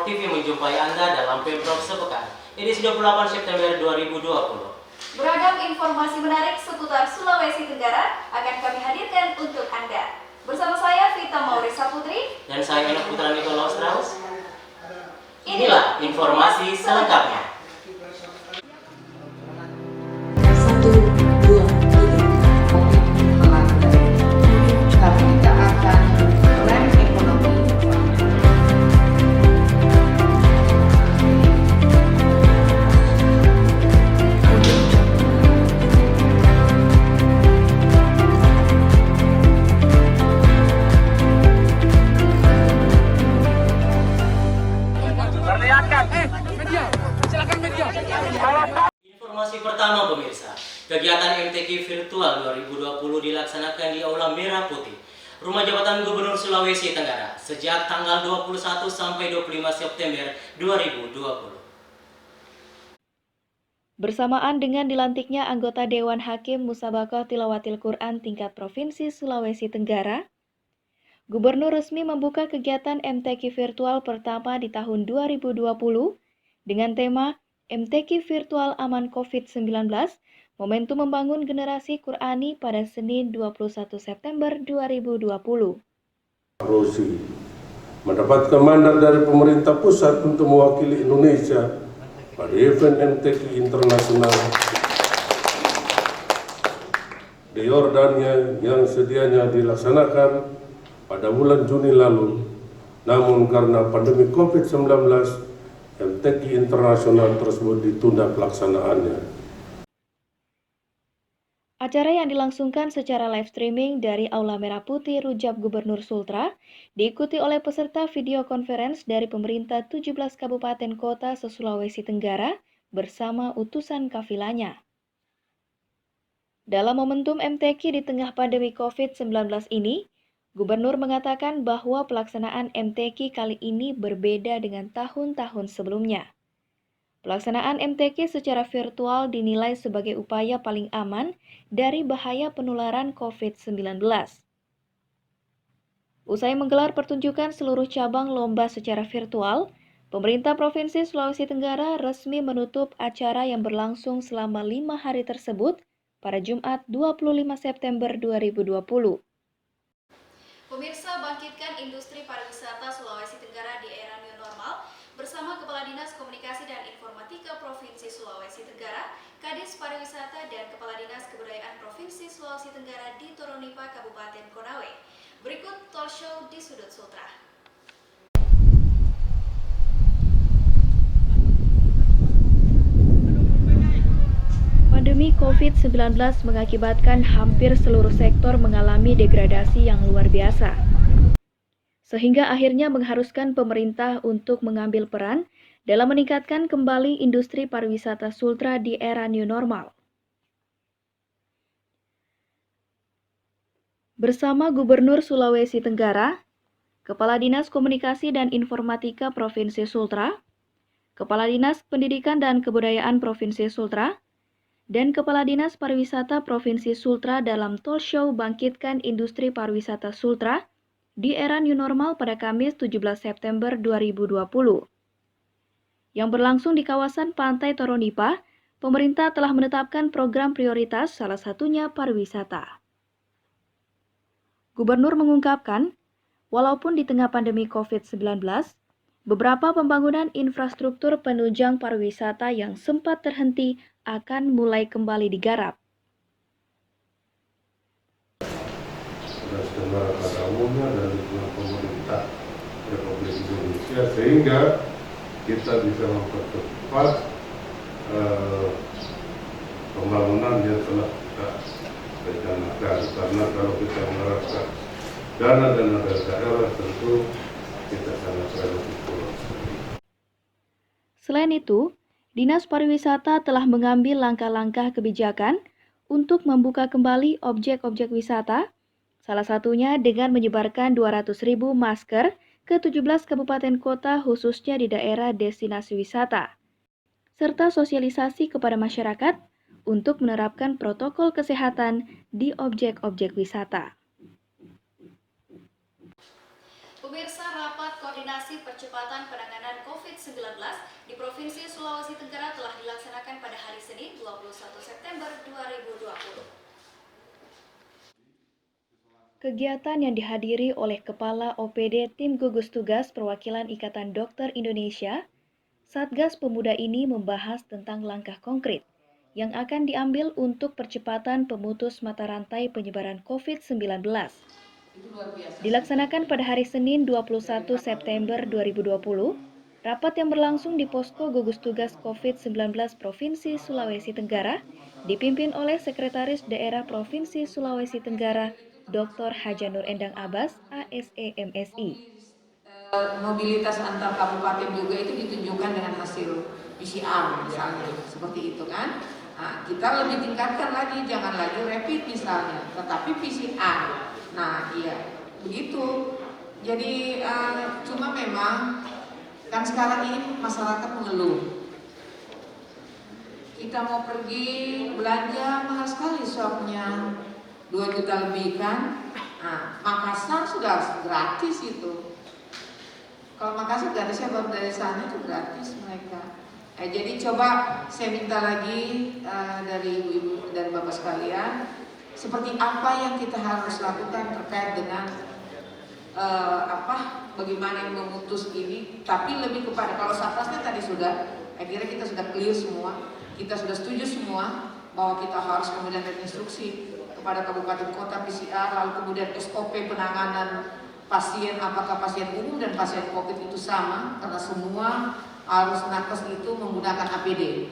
Pemprov TV menjumpai Anda dalam Pemprov Sepekan, edisi 28 September 2020. Beragam informasi menarik seputar Sulawesi Tenggara akan kami hadirkan untuk Anda. Bersama saya Vita Maurisa Putri Dan saya Eno Putra Nikolaus Strauss. Inilah informasi selengkapnya. 1, 2, 3. Melanggar, tapi tak akan rem ekonomi. Informasi pertama pemirsa, kegiatan MTQ Virtual 2020 dilaksanakan di Aula Merah Putih, Rumah Jabatan Gubernur Sulawesi Tenggara, sejak tanggal 21 sampai 25 September 2020. Bersamaan dengan dilantiknya anggota Dewan Hakim Musabaqah Tilawatil Quran tingkat Provinsi Sulawesi Tenggara, Gubernur resmi membuka kegiatan MTQ Virtual pertama di tahun 2020 dengan tema MTQ Virtual Aman COVID-19, Momentum Membangun Generasi Qurani pada Senin 21 September 2020. Rosi mendapatkan mandat dari pemerintah pusat untuk mewakili Indonesia pada event MTQ internasional di Yordania yang sedianya dilaksanakan pada bulan Juni lalu. Namun karena pandemi COVID-19, MTQ internasional tersebut ditunda pelaksanaannya. Acara yang dilangsungkan secara live streaming dari Aula Merah Putih Rujab Gubernur Sultra diikuti oleh peserta video conference dari pemerintah 17 kabupaten kota se-Sulawesi Tenggara bersama utusan kafilanya. Dalam momentum MTQ di tengah pandemi COVID-19 ini, Gubernur mengatakan bahwa pelaksanaan MTQ kali ini berbeda dengan tahun-tahun sebelumnya. Pelaksanaan MTQ secara virtual dinilai sebagai upaya paling aman dari bahaya penularan COVID-19. Usai menggelar pertunjukan seluruh cabang lomba secara virtual, pemerintah Provinsi Sulawesi Tenggara resmi menutup acara yang berlangsung selama 5 hari tersebut pada Jumat 25 September 2020. Pemirsa, bangkitkan industri pariwisata Sulawesi Tenggara di era new normal bersama Kepala Dinas Komunikasi dan Informatika Provinsi Sulawesi Tenggara, Kadis Pariwisata dan Kepala Dinas Kebudayaan Provinsi Sulawesi Tenggara di Toronipa, Kabupaten Konawe. Berikut talk show di Sudut Sultra. Pandemi COVID-19 mengakibatkan hampir seluruh sektor mengalami degradasi yang luar biasa, sehingga akhirnya mengharuskan pemerintah untuk mengambil peran dalam meningkatkan kembali industri pariwisata Sultra di era new normal. Bersama Gubernur Sulawesi Tenggara, Kepala Dinas Komunikasi dan Informatika Provinsi Sultra, Kepala Dinas Pendidikan dan Kebudayaan Provinsi Sultra, dan Kepala Dinas Pariwisata Provinsi Sultra dalam talk show Bangkitkan Industri Pariwisata Sultra di era new normal pada Kamis 17 September 2020. Yang berlangsung di kawasan Pantai Toronipa, pemerintah telah menetapkan program prioritas, salah satunya pariwisata. Gubernur mengungkapkan, walaupun di tengah pandemi COVID-19, beberapa pembangunan infrastruktur penunjang pariwisata yang sempat terhenti akan mulai kembali digarap. Nasional pada umumnya dan dukungan pemerintah Republik Indonesia sehingga kita bisa mempercepat pembangunan yang telah kita rencanakan. Karena kalau kita mengharapkan dana dari daerah tentu kita sangat relatif kurang. Selain itu, Dinas Pariwisata telah mengambil langkah-langkah kebijakan untuk membuka kembali objek-objek wisata, salah satunya dengan menyebarkan 200.000 masker ke 17 kabupaten kota khususnya di daerah destinasi wisata, serta sosialisasi kepada masyarakat untuk menerapkan protokol kesehatan di objek-objek wisata. Pemirsa, rapat koordinasi percepatan penanganan COVID-19 di Provinsi Sulawesi Tenggara telah dilaksanakan pada hari Senin 21 September 2020. Kegiatan yang dihadiri oleh Kepala OPD Tim Gugus Tugas Perwakilan Ikatan Dokter Indonesia, Satgas Pemuda ini membahas tentang langkah konkret yang akan diambil untuk percepatan pemutus mata rantai penyebaran COVID-19. Dilaksanakan pada hari Senin 21 September 2020, rapat yang berlangsung di Posko Gugus Tugas COVID-19 Provinsi Sulawesi Tenggara dipimpin oleh Sekretaris Daerah Provinsi Sulawesi Tenggara, Dr. Hajanur Endang Abbas, ASE MSI. Mobilitas antar kabupaten juga itu ditunjukkan dengan hasil PCR misalnya, seperti itu kan. Nah, kita lebih tingkatkan lagi, jangan lagi rapid misalnya, tetapi PCR. Nah, iya, begitu. Jadi cuma memang kan sekarang ini masyarakat mengeluh. Kita mau pergi belanja mahal sekali swabnya, 2 juta lebih kan. Nah, Makassar sudah gratis itu. Kalau Makassar gratis ya, baru dari sana itu gratis mereka. Jadi coba saya minta lagi dari ibu-ibu dan bapak sekalian, seperti apa yang kita harus lakukan terkait dengan bagaimana memutus ini, tapi lebih kepada kalau satgasnya tadi sudah, akhirnya kita sudah clear semua, kita sudah setuju semua bahwa kita harus kemudian ada instruksi kepada kabupaten kota PCR, lalu kemudian SOP penanganan pasien, apakah pasien umum dan pasien COVID itu sama, karena semua harus nakes itu menggunakan APD.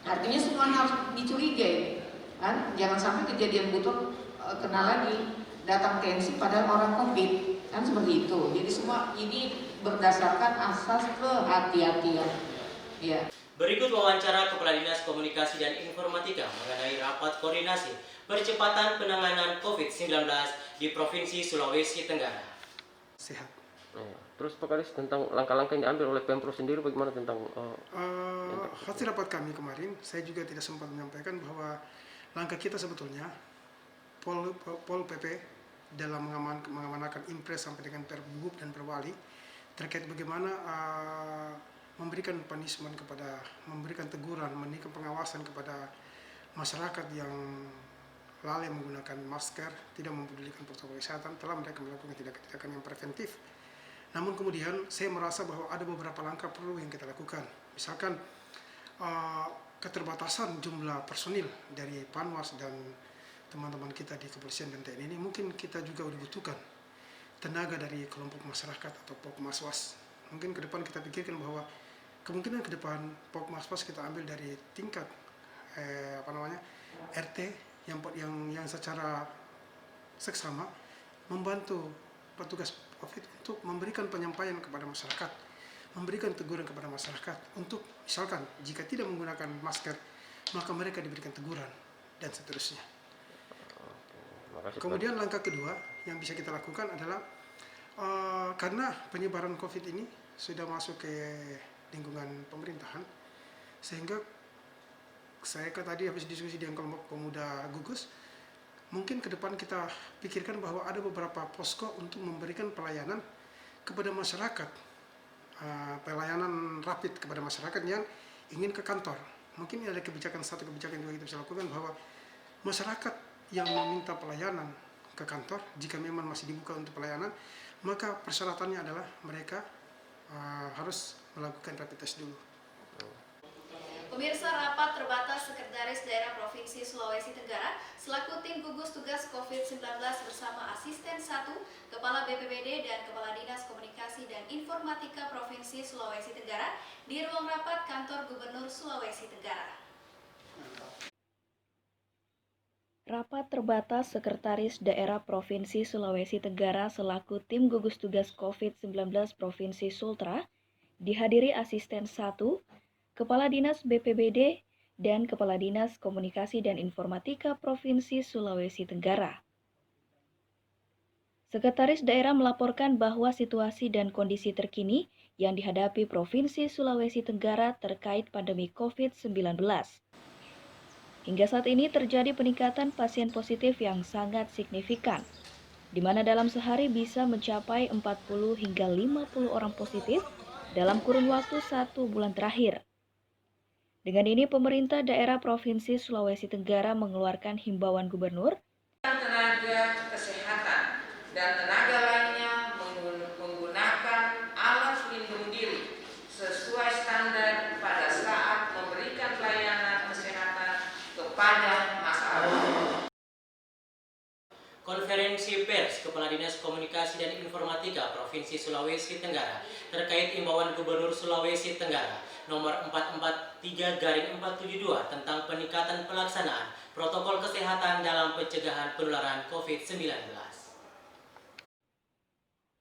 Artinya semua harus dicurigai, kan? Jangan sampai kejadian butuh kena lagi datang tensi pada orang COVID, kan seperti itu. Jadi semua ini berdasarkan asas kehati-hatian. Ya. Berikut wawancara Kepala Dinas Komunikasi dan Informatika mengenai rapat koordinasi percepatan penanganan COVID-19 di Provinsi Sulawesi Tenggara. Sehat. Terus Pak Kadis, tentang langkah-langkah yang diambil oleh Pemprov sendiri bagaimana tentang hasil rapat kami kemarin, saya juga tidak sempat menyampaikan bahwa langkah kita sebetulnya Pol PP dalam mengamankan impres sampai dengan Pergub dan Perwali terkait bagaimana memberikan punishment memberikan teguran, memberikan pengawasan kepada masyarakat yang lalai menggunakan masker, tidak mempedulikan protokol kesehatan, telah mereka melakukan tindakan-tindakan yang preventif. Namun kemudian saya merasa bahwa ada beberapa langkah perlu yang kita lakukan. Misalkan keterbatasan jumlah personil dari Panwas dan teman-teman kita di kepolisian dan TNI ini, mungkin kita juga dibutuhkan tenaga dari kelompok masyarakat atau Pokmaswas. Mungkin ke depan kita pikirkan bahwa kemungkinan ke depan Pokmaswas kita ambil dari tingkat RT yang secara seksama membantu petugas COVID untuk memberikan penyampaian kepada masyarakat, memberikan teguran kepada masyarakat untuk misalkan jika tidak menggunakan masker maka mereka diberikan teguran dan seterusnya. Kemudian langkah kedua yang bisa kita lakukan adalah karena penyebaran COVID ini sudah masuk ke lingkungan pemerintahan, sehingga saya tadi habis diskusi dengan kelompok pemuda gugus, mungkin ke depan kita pikirkan bahwa ada beberapa posko untuk memberikan pelayanan kepada masyarakat, pelayanan rapid kepada masyarakat yang ingin ke kantor. Mungkin ada satu kebijakan juga kita bisa lakukan bahwa masyarakat yang meminta pelayanan ke kantor, jika memang masih dibuka untuk pelayanan, maka persyaratannya adalah mereka harus melakukan rapid test dulu. Pemirsa, rapat terbatas Sekretaris Daerah Provinsi Sulawesi Tenggara selaku tim gugus tugas COVID-19 bersama Asisten 1, Kepala BPBD dan Kepala Dinas Komunikasi dan Informatika Provinsi Sulawesi Tenggara di ruang rapat Kantor Gubernur Sulawesi Tenggara. Rapat terbatas Sekretaris Daerah Provinsi Sulawesi Tenggara selaku tim gugus tugas COVID-19 Provinsi Sultra dihadiri Asisten 1, Kepala Dinas BPBD, dan Kepala Dinas Komunikasi dan Informatika Provinsi Sulawesi Tenggara. Sekretaris Daerah melaporkan bahwa situasi dan kondisi terkini yang dihadapi Provinsi Sulawesi Tenggara terkait pandemi COVID-19. Hingga saat ini terjadi peningkatan pasien positif yang sangat signifikan. di mana dalam sehari bisa mencapai 40 hingga 50 orang positif dalam kurun waktu 1 bulan terakhir. Dengan ini, pemerintah daerah Provinsi Sulawesi Tenggara mengeluarkan himbauan gubernur tenaga kesehatan dan tenaga lainnya menggunakan alat pelindung diri sesuai standar pada saat memberikan pelayanan kesehatan kepada masyarakat. Konferensi pers Kepala Dinas Komunikasi dan Informatika Provinsi Sulawesi Tenggara terkait imbauan Gubernur Sulawesi Tenggara nomor 443/472 tentang peningkatan pelaksanaan protokol kesehatan dalam pencegahan penularan COVID-19.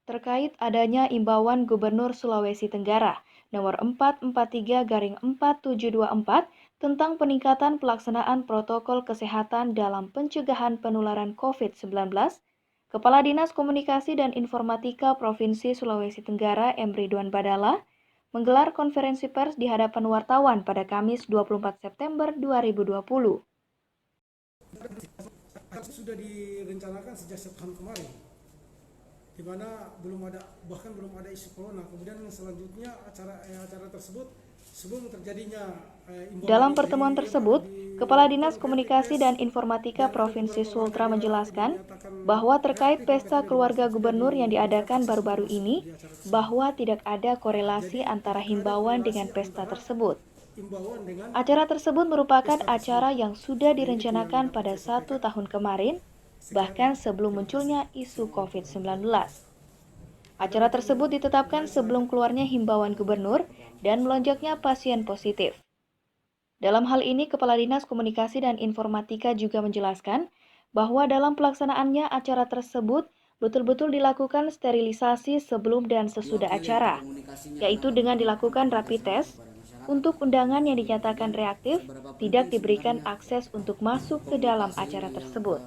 terkait adanya imbauan Gubernur Sulawesi Tenggara nomor 443/4724 tentang peningkatan pelaksanaan protokol kesehatan dalam pencegahan penularan COVID-19, Kepala Dinas Komunikasi dan Informatika Provinsi Sulawesi Tenggara M. Ridwan Badala menggelar konferensi pers di hadapan wartawan pada Kamis 24 September 2020. Sudah direncanakan sejak September kemarin, di mana belum ada isu corona. Kemudian selanjutnya acara tersebut sebelum terjadinya Dalam pertemuan tersebut, Kepala Dinas Komunikasi dan Informatika Provinsi Sultra menjelaskan bahwa terkait pesta keluarga gubernur yang diadakan baru-baru ini, bahwa tidak ada korelasi antara himbauan dengan pesta tersebut. Acara tersebut merupakan acara yang sudah direncanakan pada 1 tahun kemarin, bahkan sebelum munculnya isu COVID-19. Acara tersebut ditetapkan sebelum keluarnya himbauan gubernur dan melonjaknya pasien positif. Dalam hal ini, Kepala Dinas Komunikasi dan Informatika juga menjelaskan bahwa dalam pelaksanaannya acara tersebut betul-betul dilakukan sterilisasi sebelum dan sesudah acara, yaitu dengan dilakukan rapid test. Untuk undangan yang dinyatakan reaktif, tidak diberikan akses untuk masuk ke dalam acara tersebut.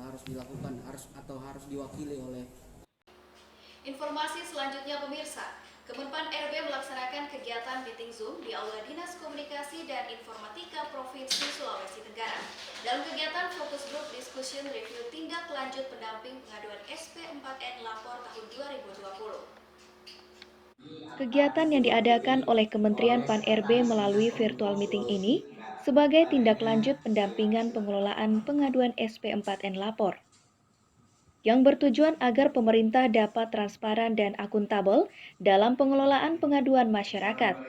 Informasi selanjutnya pemirsa, Kemenpan RB melaksanakan kegiatan meeting Zoom di Aula Dinas Komunikasi dan Informatika Provinsi Sulawesi Tenggara. Dalam kegiatan fokus group discussion review tindak lanjut pendamping pengaduan SP4N lapor tahun 2020. Kegiatan yang diadakan oleh Kementerian Pan-RB melalui virtual meeting ini sebagai tindak lanjut pendampingan pengelolaan pengaduan SP4N lapor, yang bertujuan agar pemerintah dapat transparan dan akuntabel dalam pengelolaan pengaduan masyarakat.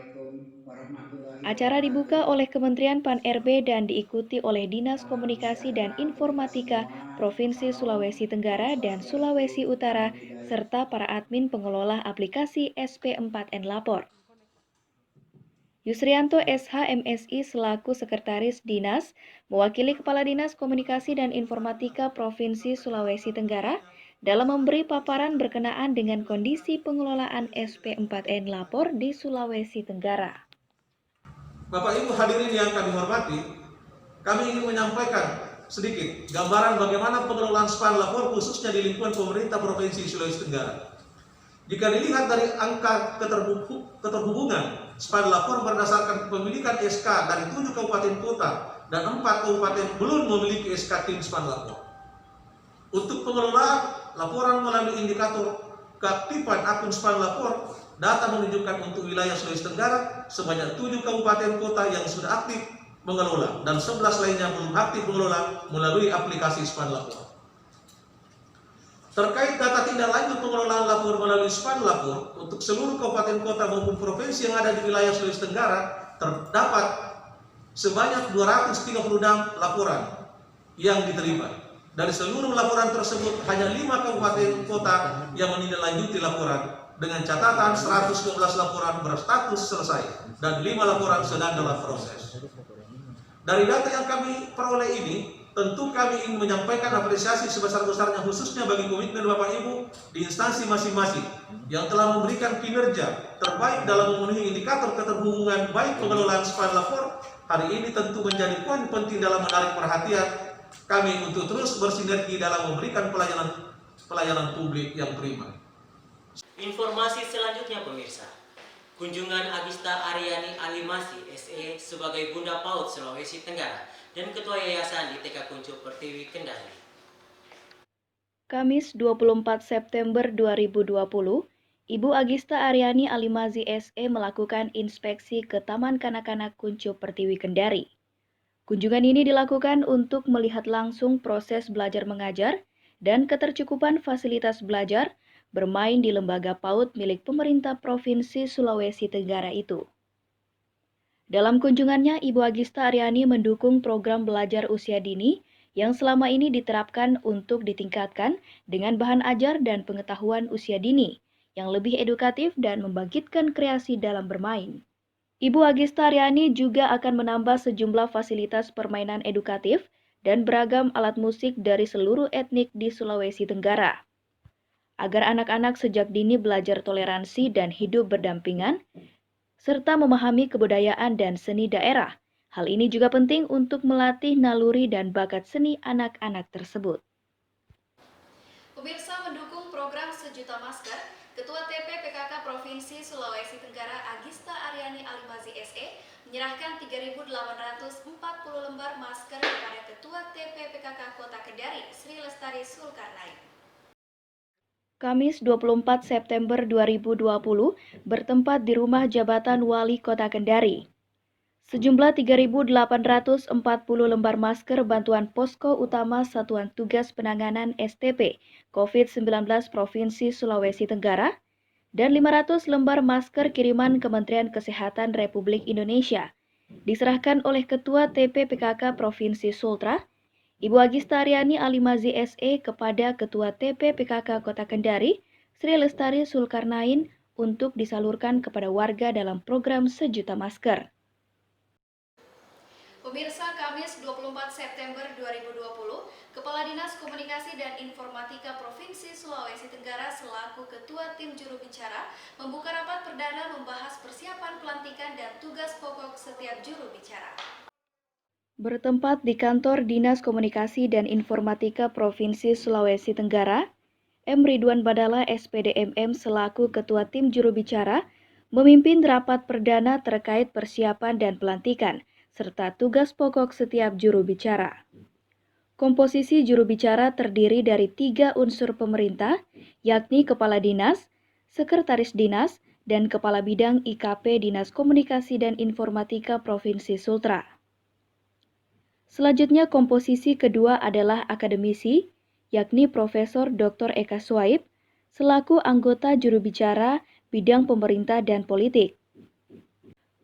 Acara dibuka oleh Kementerian Pan-RB dan diikuti oleh Dinas Komunikasi dan Informatika Provinsi Sulawesi Tenggara dan Sulawesi Utara, serta para admin pengelola aplikasi SP4N Lapor. Yusrianto SH MSI selaku Sekretaris Dinas, mewakili Kepala Dinas Komunikasi dan Informatika Provinsi Sulawesi Tenggara dalam memberi paparan berkenaan dengan kondisi pengelolaan SP4N Lapor di Sulawesi Tenggara. Bapak Ibu hadirin yang kami hormati, kami ingin menyampaikan sedikit gambaran bagaimana pengelolaan SPAN Lapor khususnya di lingkungan pemerintah Provinsi Sulawesi Tenggara. Jika dilihat dari angka keterhubungan SPAN Lapor berdasarkan kepemilikan SK dari 7 kabupaten kota dan 4 kabupaten belum memiliki SK tim SPAN Lapor. Untuk pengelolaan laporan melalui indikator keaktifan akun SPAN Lapor, data menunjukkan untuk wilayah Sulawesi Tenggara sebanyak 7 kabupaten kota yang sudah aktif mengelola dan 11 lainnya belum aktif mengelola melalui aplikasi SPAN Lapor. Terkait data tindak lanjut pengelolaan lapor melalui SPAN Lapor untuk seluruh kabupaten kota maupun provinsi yang ada di wilayah Sulawesi Tenggara, terdapat sebanyak 236 laporan yang diterima. Dari seluruh laporan tersebut, hanya 5 kabupaten kota yang menindaklanjuti laporan dengan catatan 112 laporan berstatus selesai dan 5 laporan sedang dalam proses. Dari data yang kami peroleh ini, tentu kami ingin menyampaikan apresiasi sebesar-besarnya khususnya bagi komitmen Bapak Ibu di instansi masing-masing yang telah memberikan kinerja terbaik dalam memenuhi indikator keterhubungan baik pengelolaan SPAN Lapor. Hari ini tentu menjadi poin penting dalam menarik perhatian kami untuk terus bersinergi dalam memberikan pelayanan publik yang prima. Informasi selanjutnya pemirsa, kunjungan Agista Aryani Alimasi SE sebagai Bunda PAUD Sulawesi Tenggara dan Ketua Yayasan di TK Kuncup Pertiwi Kendari. Kamis 24 September 2020, Ibu Agista Aryani Alimazi SE melakukan inspeksi ke Taman Kanak-kanak Kuncup Pertiwi Kendari. Kunjungan ini dilakukan untuk melihat langsung proses belajar mengajar dan ketercukupan fasilitas belajar bermain di lembaga PAUD milik pemerintah Provinsi Sulawesi Tenggara itu. Dalam kunjungannya, Ibu Agista Aryani mendukung program belajar usia dini yang selama ini diterapkan untuk ditingkatkan dengan bahan ajar dan pengetahuan usia dini yang lebih edukatif dan membangkitkan kreasi dalam bermain. Ibu Agista Aryani juga akan menambah sejumlah fasilitas permainan edukatif dan beragam alat musik dari seluruh etnik di Sulawesi Tenggara. Agar anak-anak sejak dini belajar toleransi dan hidup berdampingan, serta memahami kebudayaan dan seni daerah. Hal ini juga penting untuk melatih naluri dan bakat seni anak-anak tersebut. Pemirsa, mendukung program Sejuta Masker, Ketua TP PKK Provinsi Sulawesi Tenggara Agista Aryani Alimazi SE menyerahkan 3.840 lembar masker kepada Ketua TP PKK Kota Kendari, Sri Lestari Sulkarnain. Kamis 24 September 2020 bertempat di rumah jabatan Wali Kota Kendari. Sejumlah 3.840 lembar masker bantuan Posko Utama Satuan Tugas Penanganan STP COVID-19 Provinsi Sulawesi Tenggara dan 500 lembar masker kiriman Kementerian Kesehatan Republik Indonesia diserahkan oleh Ketua TP PKK Provinsi Sultra, Ibu Agista Aryani Alimazi SE kepada Ketua TP PKK Kota Kendari, Sri Lestari Sulkarnain untuk disalurkan kepada warga dalam program Sejuta Masker. Pemirsa, Kamis 24 September 2020, Kepala Dinas Komunikasi dan Informatika Provinsi Sulawesi Tenggara selaku Ketua Tim Juru Bicara membuka rapat perdana membahas persiapan pelantikan dan tugas pokok setiap juru bicara. Bertempat di kantor Dinas Komunikasi dan Informatika Provinsi Sulawesi Tenggara, M. Ridwan Badala SPD MM selaku Ketua Tim Juru Bicara memimpin rapat perdana terkait persiapan dan pelantikan serta tugas pokok setiap juru bicara. Komposisi juru bicara terdiri dari 3 unsur pemerintah, yakni Kepala Dinas, Sekretaris Dinas, dan Kepala Bidang IKP Dinas Komunikasi dan Informatika Provinsi Sultra. Selanjutnya komposisi kedua adalah akademisi, yakni Profesor Dr. Eka Swaib, selaku anggota juru bicara bidang pemerintah dan politik.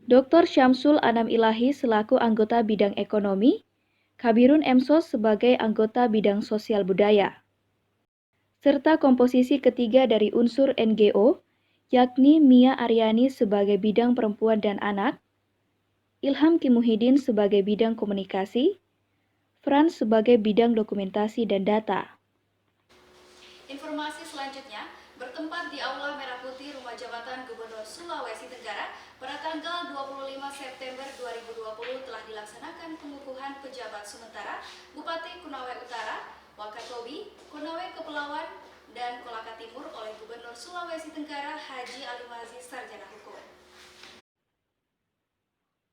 Dr. Syamsul Anam Ilahi selaku anggota bidang ekonomi, Kabirun Emsos sebagai anggota bidang sosial budaya. Serta komposisi ketiga dari unsur NGO, yakni Mia Aryani sebagai bidang perempuan dan anak, Ilham Kimuhidin sebagai bidang komunikasi, Frans sebagai bidang dokumentasi dan data. Informasi selanjutnya, bertempat di Aula Merah Putih Rumah Jabatan Gubernur Sulawesi Tenggara, pada tanggal 25 September 2020 telah dilaksanakan pengukuhan pejabat sementara Bupati Konawe Utara, Wakatobi, Konawe Kepulauan, dan Kolaka Timur oleh Gubernur Sulawesi Tenggara Haji Alimazi Sarjana Hukum.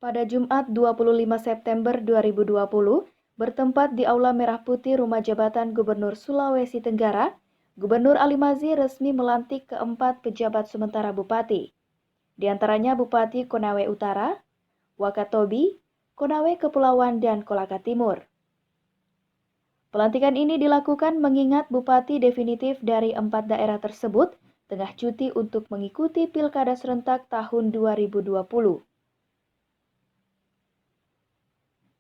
Pada Jumat 25 September 2020, bertempat di Aula Merah Putih Rumah Jabatan Gubernur Sulawesi Tenggara, Gubernur Alimazi resmi melantik keempat pejabat sementara Bupati. Di antaranya Bupati Konawe Utara, Wakatobi, Konawe Kepulauan, dan Kolaka Timur. Pelantikan ini dilakukan mengingat Bupati definitif dari 4 daerah tersebut tengah cuti untuk mengikuti Pilkada serentak tahun 2020.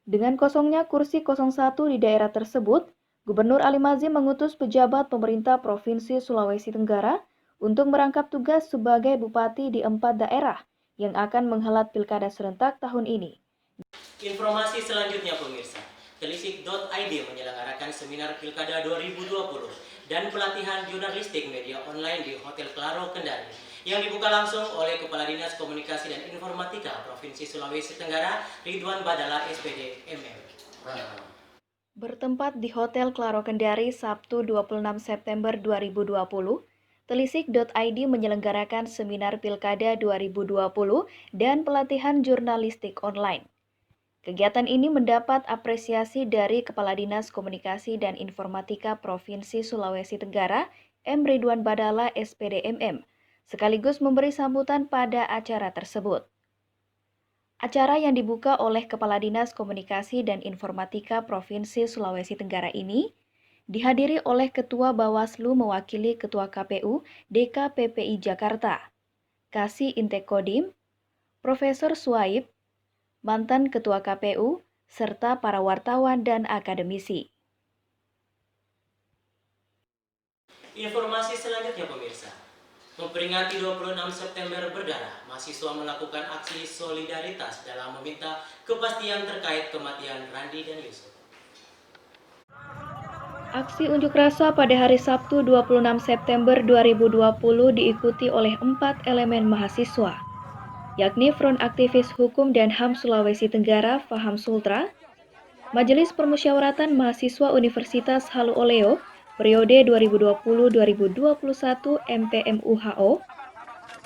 Dengan kosongnya kursi 01 di daerah tersebut, Gubernur Alimazi mengutus pejabat pemerintah Provinsi Sulawesi Tenggara untuk merangkap tugas sebagai bupati di 4 daerah yang akan menghelat Pilkada serentak tahun ini. Informasi selanjutnya pemirsa, telisik.id menyelenggarakan seminar Pilkada 2020 dan pelatihan jurnalistik media online di Hotel Claro Kendari yang dibuka langsung oleh Kepala Dinas Komunikasi dan Informatika Provinsi Sulawesi Tenggara Ridwan Badala SPD MM. Bertempat di Hotel Claro Kendari Sabtu 26 September 2020, telisik.id menyelenggarakan seminar Pilkada 2020 dan pelatihan jurnalistik online. Kegiatan ini mendapat apresiasi dari Kepala Dinas Komunikasi dan Informatika Provinsi Sulawesi Tenggara, M. Ridwan Badala, SPD MM, sekaligus memberi sambutan pada acara tersebut. Acara yang dibuka oleh Kepala Dinas Komunikasi dan Informatika Provinsi Sulawesi Tenggara ini dihadiri oleh Ketua Bawaslu mewakili Ketua KPU DKPPI Jakarta, Kasih Intekodim, Profesor Suaib, mantan Ketua KPU, serta para wartawan dan akademisi. Informasi selanjutnya pemirsa. Memperingati 26 September berdarah, mahasiswa melakukan aksi solidaritas dalam meminta kepastian terkait kematian Randi dan Yusuf. Aksi unjuk rasa pada hari Sabtu 26 September 2020 diikuti oleh 4 elemen mahasiswa, yakni Front Aktivis Hukum dan HAM Sulawesi Tenggara Faham Sultra, Majelis Permusyawaratan Mahasiswa Universitas Halu Oleo periode 2020-2021 MPMUHO,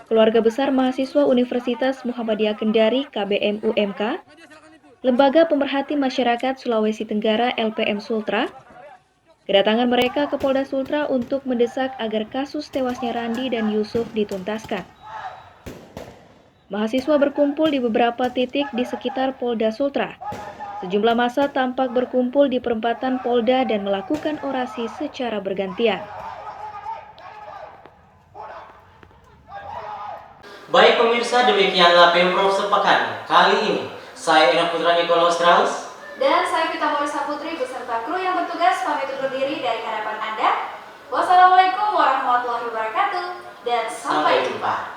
Keluarga Besar Mahasiswa Universitas Muhammadiyah Kendari KBM UMK, Lembaga Pemerhati Masyarakat Sulawesi Tenggara LPM Sultra. Kedatangan mereka ke Polda Sultra untuk mendesak agar kasus tewasnya Randi dan Yusuf dituntaskan. Mahasiswa berkumpul di beberapa titik di sekitar Polda Sultra. Sejumlah massa tampak berkumpul di perempatan Polda dan melakukan orasi secara bergantian. Baik pemirsa, demikianlah Pemprov sepekan kali ini. Saya Enoch Putra Nikolaus Strauss dan saya Vita Morisa Putri beserta kru yang bertugas pamit undur diri dari hadapan Anda. Wassalamualaikum warahmatullahi wabarakatuh dan sampai jumpa.